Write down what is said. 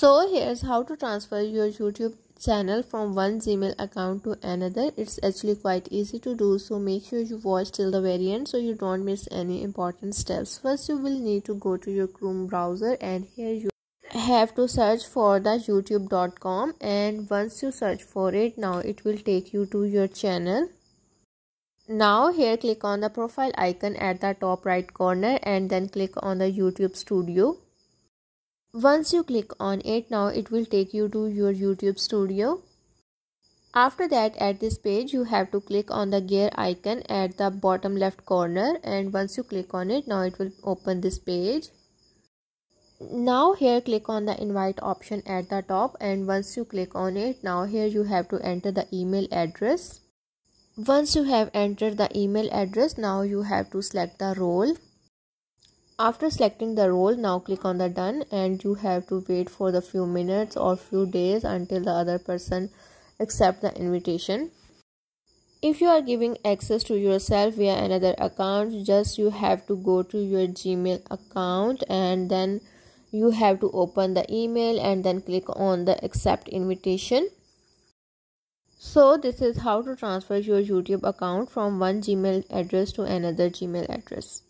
So here's how to transfer your YouTube channel from one Gmail account to another. It's actually quite easy to do, so make sure you watch till the very end so you don't miss any important steps. First, you will need to go to your Chrome browser, and here you have to search for the youtube.com, and once you search for it, now it will take you to your channel. Now here click on the profile icon at the top right corner and then click on the YouTube Studio. Once you click on it, now it will take you to your YouTube Studio. After that, at this page you have to click on the gear icon at the bottom left corner, and once you click on it, now it will open this page. Now here click on the invite option at the top, and once you click on it, now here you have to enter the email address. Once you have entered the email address, now you have to select the role. After selecting the role, now click on the done, and you have to wait for the few minutes or few days until the other person accepts the invitation. If you are giving access to yourself via another account, just you have to go to your Gmail account and then you have to open the email and then click on the accept invitation. So this is how to transfer your YouTube account from one Gmail address to another Gmail address.